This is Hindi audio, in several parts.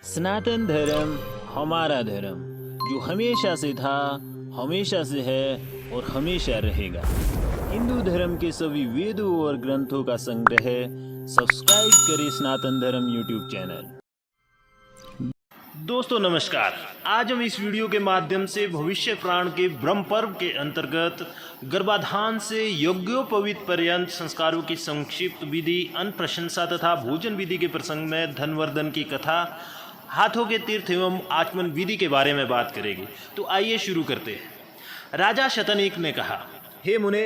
सनातन धर्म हमारा धर्म जो हमेशा से था, हमेशा से है और हमेशा रहेगा। हिंदू धर्म के सभी वेदों और ग्रंथों का संग्रह। सब्सक्राइब करें सनातन धर्म यूट्यूब चैनल। दोस्तों नमस्कार। आज हम इस वीडियो के माध्यम से भविष्य प्राण के ब्रह्म पर्व के अंतर्गत गर्भाधान से यज्ञोपवीत पर्यंत संस्कारों की संक्षिप्त विधि, अन्न प्रशंसा तथा भोजन विधि के प्रसंग में धनवर्धन की कथा, हाथों के तीर्थ एवं आचमन विधि के बारे में बात करेंगे। तो आइए शुरू करते हैं। राजा शतनीक ने कहा, हे मुने,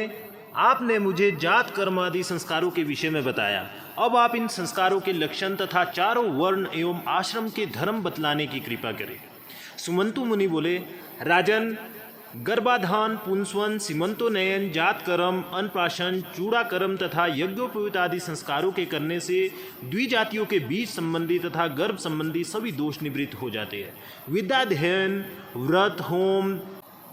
आपने मुझे जात कर्म आदि संस्कारों के विषय में बताया। अब आप इन संस्कारों के लक्षण तथा चारों वर्ण एवं आश्रम के धर्म बतलाने की कृपा करें। सुमंतु मुनि बोले, राजन, गर्भाधान, पुंसवन, सीमंतोनयन, जात कर्म, अन्नप्राशन, चूड़ा कर्म तथा यज्ञोपवीत आदि संस्कारों के करने से द्विजातियों के बीच संबंधी तथा गर्भ संबंधी सभी दोष निवृत्त हो जाते हैं। विद्याध्ययन, व्रत, होम,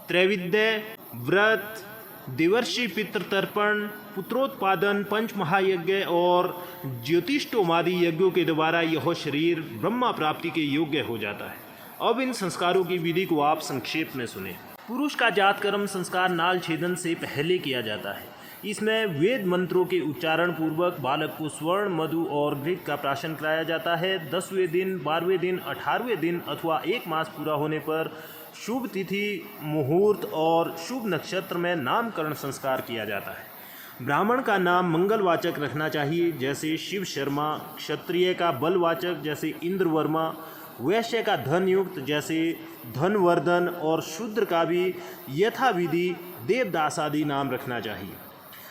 त्रैविद्य व्रत, देवर्षि पितृतर्पण, पुत्रोत्पादन, पंच महायज्ञ और ज्योतिष्टोमादि यज्ञों के द्वारा यह शरीर ब्रह्मा प्राप्ति के योग्य हो जाता है। अब इन संस्कारों की विधि को आप संक्षेप में सुने। पुरुष का जात कर्म संस्कार नाल छेदन से पहले किया जाता है। इसमें वेद मंत्रों के उच्चारण पूर्वक बालक को स्वर्ण, मधु और घृत का प्राशन कराया जाता है। 10वें दिन, 12वें दिन, 18वें दिन अथवा 1 मास पूरा होने पर शुभ तिथि, मुहूर्त और शुभ नक्षत्र में नामकरण संस्कार किया जाता है। ब्राह्मण का नाम मंगलवाचक रखना चाहिए, जैसे शिव शर्मा। क्षत्रिय का बलवाचक, जैसे इंद्र वर्मा। वैश्य का धनयुक्त, जैसे धनवर्धन। और शूद्र का भी यथाविधि देवदास आदि नाम रखना चाहिए।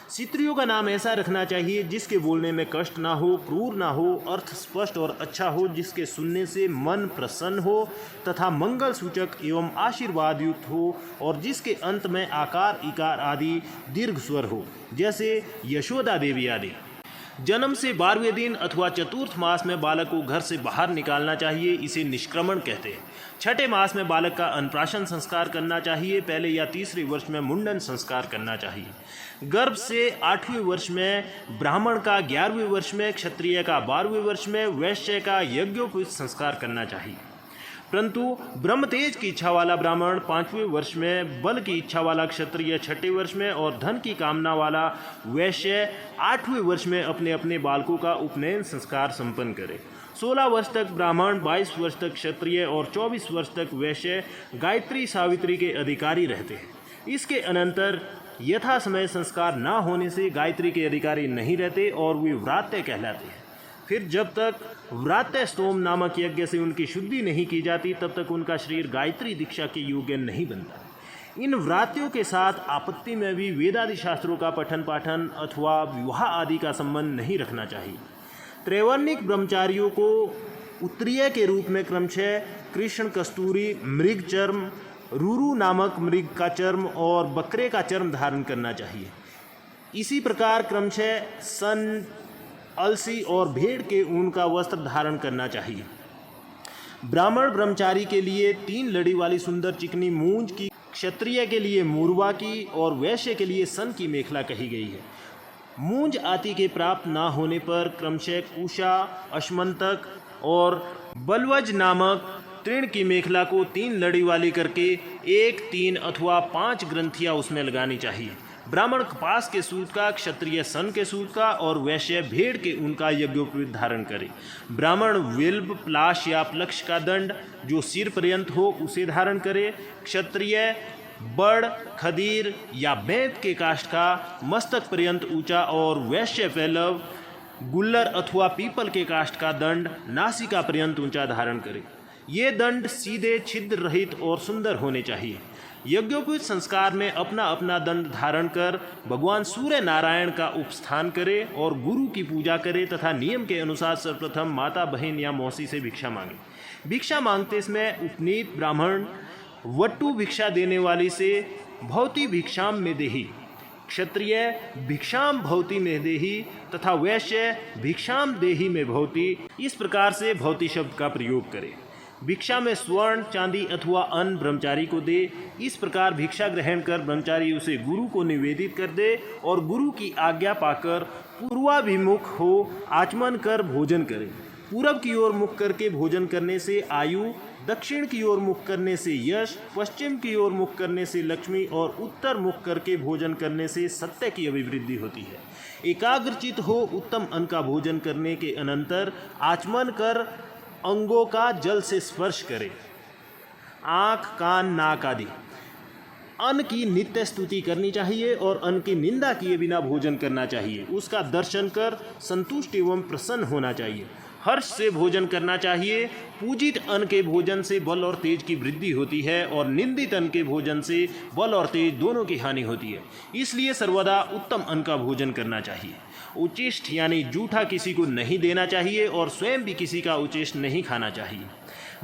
क्षत्रियों का नाम ऐसा रखना चाहिए जिसके बोलने में कष्ट ना हो, क्रूर ना हो, अर्थ स्पष्ट और अच्छा हो, जिसके सुनने से मन प्रसन्न हो तथा मंगल सूचक एवं आशीर्वाद युक्त हो, और जिसके अंत में आकार, इकार आदि दीर्घ स्वर हो, जैसे यशोदा देवी आदि। जन्म से 12वें दिन अथवा चतुर्थ मास में बालक को घर से बाहर निकालना चाहिए, इसे निष्क्रमण कहते हैं। 6ठे मास में बालक का अन्नप्राशन संस्कार करना चाहिए। पहले या तीसरे वर्ष में मुंडन संस्कार करना चाहिए। गर्भ से 8वें वर्ष में, ब्राह्मण का 11वें वर्ष में, क्षत्रिय का 12वें वर्ष में, वैश्य का यज्ञोपवीत संस्कार करना चाहिए। परंतु ब्रह्मतेज की इच्छा वाला ब्राह्मण 5वें वर्ष में, बल की इच्छा वाला क्षत्रिय 6ठे वर्ष में और धन की कामना वाला वैश्य 8वें वर्ष में अपने अपने बालकों का उपनयन संस्कार संपन्न करे। 16 वर्ष तक ब्राह्मण, 22 वर्ष तक क्षत्रिय और 24 वर्ष तक वैश्य गायत्री सावित्री के अधिकारी रहते हैं। इसके अनंतर यथा समय संस्कार न होने से गायत्री के अधिकारी नहीं रहते और वे व्रात्य कहलाते हैं। फिर जब तक व्रात्य स्तोम नामक यज्ञ से उनकी शुद्धि नहीं की जाती, तब तक उनका शरीर गायत्री दीक्षा के योग्य नहीं बनता। इन व्रात्यों के साथ आपत्ति में भी वेदादि शास्त्रों का पठन पाठन अथवा विवाह आदि का संबंध नहीं रखना चाहिए। त्रैवर्णिक ब्रह्मचारियों को उत्तरीय के रूप में क्रमशः कृष्ण, कस्तूरी, मृग चर्म, रूरू नामक मृग का चर्म और बकरे का चर्म धारण करना चाहिए। इसी प्रकार क्रमशः सन, अलसी और भेड़ के ऊन का वस्त्र धारण करना चाहिए। ब्राह्मण ब्रह्मचारी के लिए 3 लड़ी वाली सुंदर चिकनी मूंज की, क्षत्रिय के लिए मूरवा की और वैश्य के लिए सन की मेखला कही गई है। मूंज आदि के प्राप्त ना होने पर क्रमशः कुशा, अश्मंतक और बलवज नामक तृण की मेखला को 3 लड़ी वाली करके 1, 3 अथवा 5 ग्रंथियां उसमें लगानी चाहिए। ब्राह्मण कपास के सूत का, क्षत्रिय सन के सूत का और वैश्य भेड़ के ऊन का यज्ञोपवीत धारण करे। ब्राह्मण विल्ब, प्लाश या प्लक्ष का दंड जो सिर पर्यंत हो उसे धारण करे। क्षत्रिय बड़, खदीर या बैंत के काष्ठ का मस्तक पर्यंत ऊंचा और वैश्य पैलव, गुल्लर अथवा पीपल के काष्ठ का दंड नासिका पर्यंत ऊंचा धारण करे। ये दंड सीधे, छिद्र रहित और सुंदर होने चाहिए। यज्ञोपवीत संस्कार में अपना अपना दंड धारण कर भगवान सूर्य नारायण का उपस्थान करे और गुरु की पूजा करे तथा नियम के अनुसार सर्वप्रथम माता, बहन या मौसी से भिक्षा मांगे। भिक्षा मांगते समय उपनीत ब्राह्मण वट्टु भिक्षा देने वाली से भवती भिक्षाम में देही, क्षत्रिय भिक्षाम भवती में देही तथा वैश्य भिक्षाम देही में भवती, इस प्रकार से भवती शब्द का प्रयोग करे। भिक्षा में स्वर्ण, चांदी अथवा अन्न ब्रह्मचारी को दे। इस प्रकार भिक्षा ग्रहण कर ब्रह्मचारी उसे गुरु को निवेदित कर दे और गुरु की आज्ञा पाकर पूर्वाभिमुख हो आचमन कर भोजन करे। पूरब की ओर मुख करके भोजन करने से आयु, दक्षिण की ओर मुख करने से यश, पश्चिम की ओर मुख करने से लक्ष्मी और उत्तर मुख करके भोजन करने से सत्य की अभिवृद्धि होती है। एकाग्रचित हो उत्तम अन्न का भोजन करने के अनंतर आचमन कर अंगों का जल से स्पर्श करे। आँख, कान, नाक आदि अन्न की नित्य स्तुति करनी चाहिए और अन्न की निंदा किए बिना भोजन करना चाहिए। उसका दर्शन कर संतुष्ट एवं प्रसन्न होना चाहिए। हर्ष से भोजन करना चाहिए। पूजित अन्न के भोजन से बल और तेज की वृद्धि होती है और निंदित अन्न के भोजन से बल और तेज दोनों की हानि होती है। इसलिए सर्वदा उत्तम अन्न का भोजन करना चाहिए। उचिष्ट यानी जूठा किसी को नहीं देना चाहिए और स्वयं भी किसी का उचिष्ट नहीं खाना चाहिए।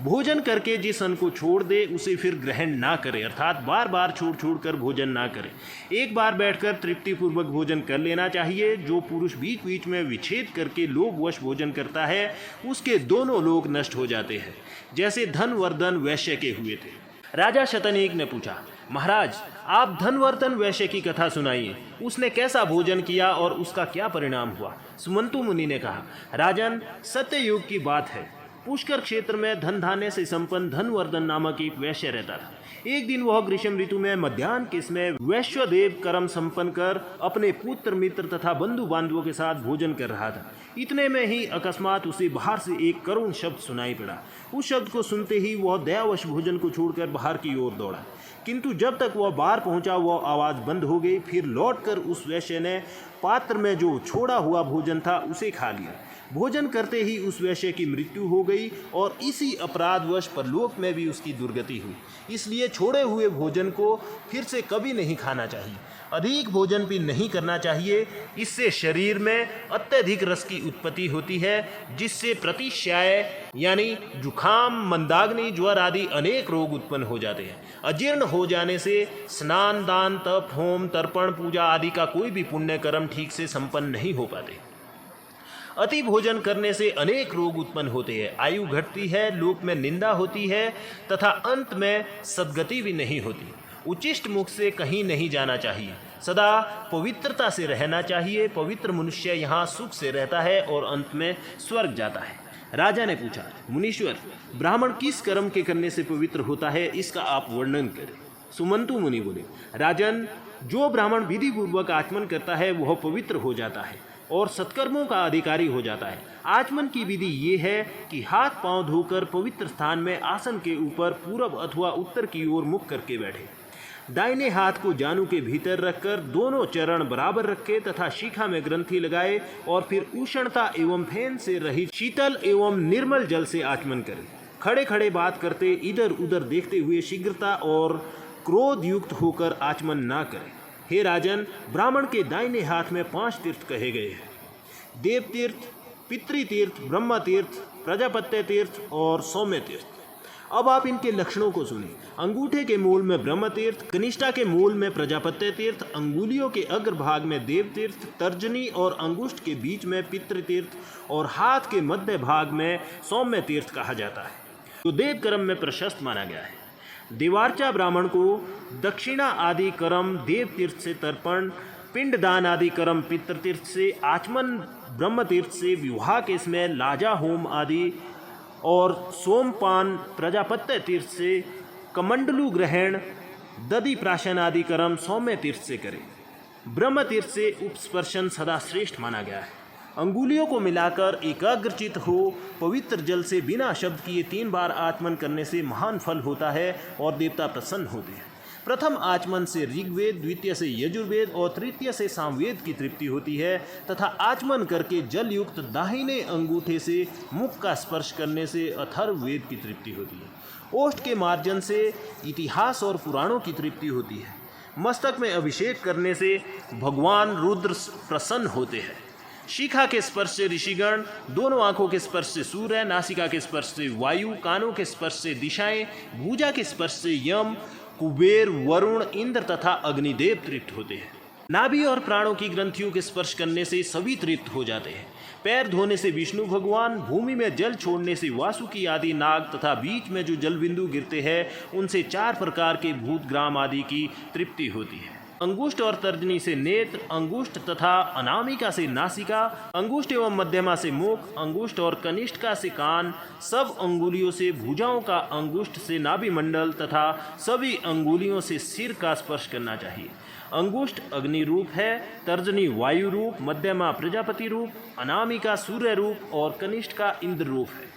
भोजन करके जिस अन्न को छोड़ दे उसे फिर ग्रहण ना करे, अर्थात बार बार छोड़ छोड़ कर भोजन ना करे। एक बार बैठकर तृप्तिपूर्वक भोजन कर लेना चाहिए। जो पुरुष बीच बीच में विच्छेद करके लोभवश भोजन करता है उसके दोनों लोग नष्ट हो जाते हैं, जैसे धनवर्धन वैश्य के हुए थे। राजा शतनीक ने पूछा, महाराज आप धनवर्धन वैश्य की कथा सुनाइए, उसने कैसा भोजन किया और उसका क्या परिणाम हुआ। सुमंतु मुनि ने कहा, राजन सत्ययुग की बात है। पुष्कर क्षेत्र में धन धान्य से संपन्न धनवर्धन नामक एक वैश्य रहता था। एक दिन वह ग्रीष्म ऋतु में मध्याह्न के समय वैश्वदेव कर्म संपन्न कर अपने पुत्र मित्र तथा बंधु बांधवों के साथ भोजन कर रहा था। इतने में ही अकस्मात उसे बाहर से एक करुण शब्द सुनाई पड़ा। उस शब्द को सुनते ही वह दयावश भोजन को छोड़कर बाहर की ओर दौड़ा, किंतु जब तक वह बाहर पहुंचा वह आवाज़ बंद हो गई। फिर लौटकर उस वैश्य ने पात्र में जो छोड़ा हुआ भोजन था उसे खा लिया। भोजन करते ही उस वैश्य की मृत्यु हो गई और इसी अपराधवश परलोक में भी उसकी दुर्गति हुई। इसलिए छोड़े हुए भोजन को फिर से कभी नहीं खाना चाहिए। अधिक भोजन भी नहीं करना चाहिए। इससे शरीर में अत्यधिक रस की उत्पत्ति होती है, जिससे प्रतिश्याय यानी जुखाम, मंदाग्नि, ज्वर आदि अनेक रोग उत्पन्न हो जाते हैं। अजीर्ण हो जाने से स्नान, दान, तप, होम, तर्पण, पूजा आदि का कोई भी पुण्य कर्म ठीक से संपन्न नहीं हो पाते। अति भोजन करने से अनेक रोग उत्पन्न होते हैं। आयु घटती है, लोक में निंदा होती है तथा अंत में सद्गति भी नहीं होती। उचिष्ट मुख से कहीं नहीं जाना चाहिए। सदा पवित्रता से रहना चाहिए। पवित्र मनुष्य यहाँ सुख से रहता है और अंत में स्वर्ग जाता है। राजा ने पूछा, मुनीश्वर ब्राह्मण किस कर्म के करने से पवित्र होता है, इसका आप वर्णन करें। सुमंतु मुनि बोले, राजन जो ब्राह्मण विधि पूर्वक आचमन करता है वह पवित्र हो जाता है और सत्कर्मों का अधिकारी हो जाता है। आचमन की विधि ये है कि हाथ पांव धोकर पवित्र स्थान में आसन के ऊपर पूरब अथवा उत्तर की ओर मुख करके बैठे। दाहिने हाथ को जानु के भीतर रखकर दोनों चरण बराबर रखे तथा शिखा में ग्रंथि लगाए और फिर उष्णता एवं फेन से रहित शीतल एवं निर्मल जल से आचमन करें। खड़े खड़े बात करते इधर उधर देखते हुए शीघ्रता और क्रोध युक्त होकर आचमन ना करें। हे राजन, ब्राह्मण के दाहिने हाथ में 5 तीर्थ कहे गए हैं, देव तीर्थ, पितृतीर्थ, ब्रह्म तीर्थ, प्रजापत्य तीर्थ और सौम्य तीर्थ। अब आप इनके लक्षणों को सुनिए। अंगूठे के मूल में ब्रह्म तीर्थ, कनिष्ठा के मूल में प्रजापत्य तीर्थ, अंगुलियों के अग्रभाग में देव तीर्थ, तर्जनी और अंगुष्ठ के बीच में पितृतीर्थ और हाथ के मध्य भाग में सौम्य तीर्थ कहा जाता है, जो देव कर्म में प्रशस्त माना गया है। देवार्चा ब्राह्मण को दक्षिणा आदि कर्म देव तीर्थ से, तर्पण, पिंडदान आदि कर्म पितृतीर्थ से, आचमन ब्रह्म तीर्थ से, विवाह के समय लाजा होम आदि और सोमपान प्रजापत्य तीर्थ से, कमंडलू ग्रहण, दधि प्राशन आदि कर्म सौम्य तीर्थ से करें। ब्रह्म तीर्थ से उपस्पर्शन सदा श्रेष्ठ माना गया है। अंगुलियों को मिलाकर एकाग्रचित हो पवित्र जल से बिना शब्द किए 3 बार आचमन करने से महान फल होता है और देवता प्रसन्न होते हैं। प्रथम आचमन से ऋग्वेद, द्वितीय से यजुर्वेद और तृतीय से सामवेद की तृप्ति होती है तथा आचमन करके जल युक्त दाहिने अंगूठे से मुख का स्पर्श करने से अथर्ववेद की तृप्ति होती है। ओष्ठ के मार्जन से इतिहास और पुराणों की तृप्ति होती है। मस्तक में अभिषेक करने से भगवान रुद्र प्रसन्न होते हैं। शिखा के स्पर्श से ऋषिगण, दोनों आंखों के स्पर्श से सूर्य, नासिका के स्पर्श से वायु, कानों के स्पर्श से दिशाएं, भुजा के स्पर्श से यम, कुबेर, वरुण, इंद्र तथा अग्निदेव तृप्त होते हैं। नाभि और प्राणों की ग्रंथियों के स्पर्श करने से सभी तृप्त हो जाते हैं। पैर धोने से विष्णु भगवान, भूमि में जल छोड़ने से वासुकी आदि नाग तथा बीच में जो जल बिंदु गिरते हैं उनसे 4 प्रकार के भूत ग्राम आदि की तृप्ति होती है। अंगुष्ठ और तर्जनी से नेत्र, अंगुष्ठ तथा अनामिका से नासिका, अंगुष्ठ एवं मध्यमा से मुख, अंगुष्ठ और कनिष्ठिका से कान, सब अंगुलियों से भुजाओं का, अंगुष्ठ से नाभि मंडल तथा सभी अंगुलियों से सिर का स्पर्श करना चाहिए। अंगुष्ठ अग्नि रूप है, तर्जनी वायु रूप, मध्यमा प्रजापति रूप, अनामिका सूर्य रूप और कनिष्ठिका इंद्र रूप है।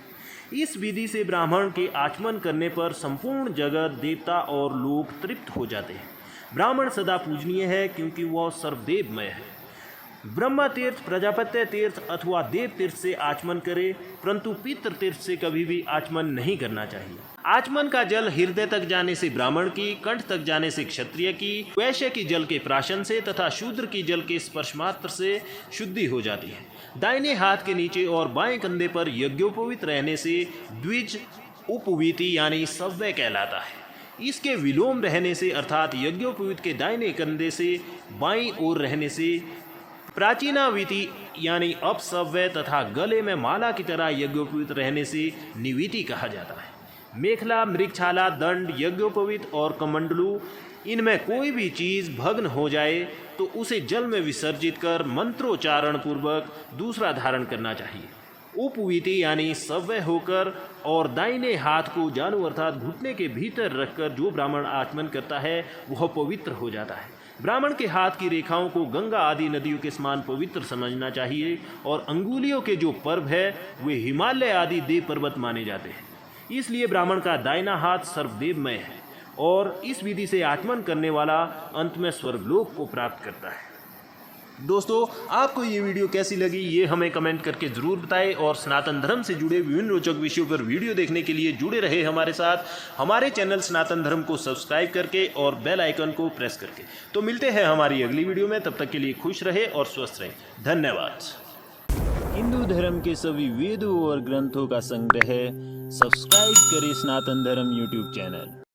इस विधि से ब्राह्मण के आचमन करने पर संपूर्ण जगत, देवता और लोग तृप्त हो जाते हैं। ब्राह्मण सदा पूजनीय है क्योंकि वह सर्वदेवमय है। ब्रह्म तीर्थ, प्रजापत्य तीर्थ अथवा देव तीर्थ से आचमन करे, परंतु पितृ तीर्थ से कभी भी आचमन नहीं करना चाहिए। आचमन का जल हृदय तक जाने से ब्राह्मण की, कंठ तक जाने से क्षत्रिय की, वैश्य की जल के प्राशन से तथा शूद्र की जल के स्पर्श मात्र से शुद्धि हो जाती है। दाहिने हाथ के नीचे और बाएं कंधे पर यज्ञोपवीत रहने से द्विज उपवीति यानी सव्य कहलाता है। इसके विलोम रहने से अर्थात यज्ञोपवीत के दाहिने कंधे से बाईं ओर रहने से प्राचीनावीति यानी अपसव्य तथा गले में माला की तरह यज्ञोपवीत रहने से निवीति कहा जाता है। मेखला, मृगछाला, दंड, यज्ञोपवीत और कमंडलू, इनमें कोई भी चीज भग्न हो जाए तो उसे जल में विसर्जित कर मंत्रोच्चारण पूर्वक दूसरा धारण करना चाहिए। उपवीति यानी सव्य होकर और दाहिने हाथ को जानु अर्थात घुटने के भीतर रखकर जो ब्राह्मण आचमन करता है वह पवित्र हो जाता है। ब्राह्मण के हाथ की रेखाओं को गंगा आदि नदियों के समान पवित्र समझना चाहिए और अंगुलियों के जो पर्व है वे हिमालय आदि देव पर्वत माने जाते हैं। इसलिए ब्राह्मण का दाहिना हाथ सर्वदेवमय है और इस विधि से आचमन करने वाला अंत में स्वर्गलोक को प्राप्त करता है। दोस्तों, आपको ये वीडियो कैसी लगी ये हमें कमेंट करके ज़रूर बताएं और सनातन धर्म से जुड़े विभिन्न रोचक विषयों पर वीडियो देखने के लिए जुड़े रहे हमारे साथ, हमारे चैनल सनातन धर्म को सब्सक्राइब करके और बेल आइकन को प्रेस करके। तो मिलते हैं हमारी अगली वीडियो में, तब तक के लिए खुश रहे और स्वस्थ रहे। धन्यवाद। हिंदू धर्म के सभी वेदों और ग्रंथों का संग्रह सब्सक्राइब करें सनातन धर्म यूट्यूब चैनल।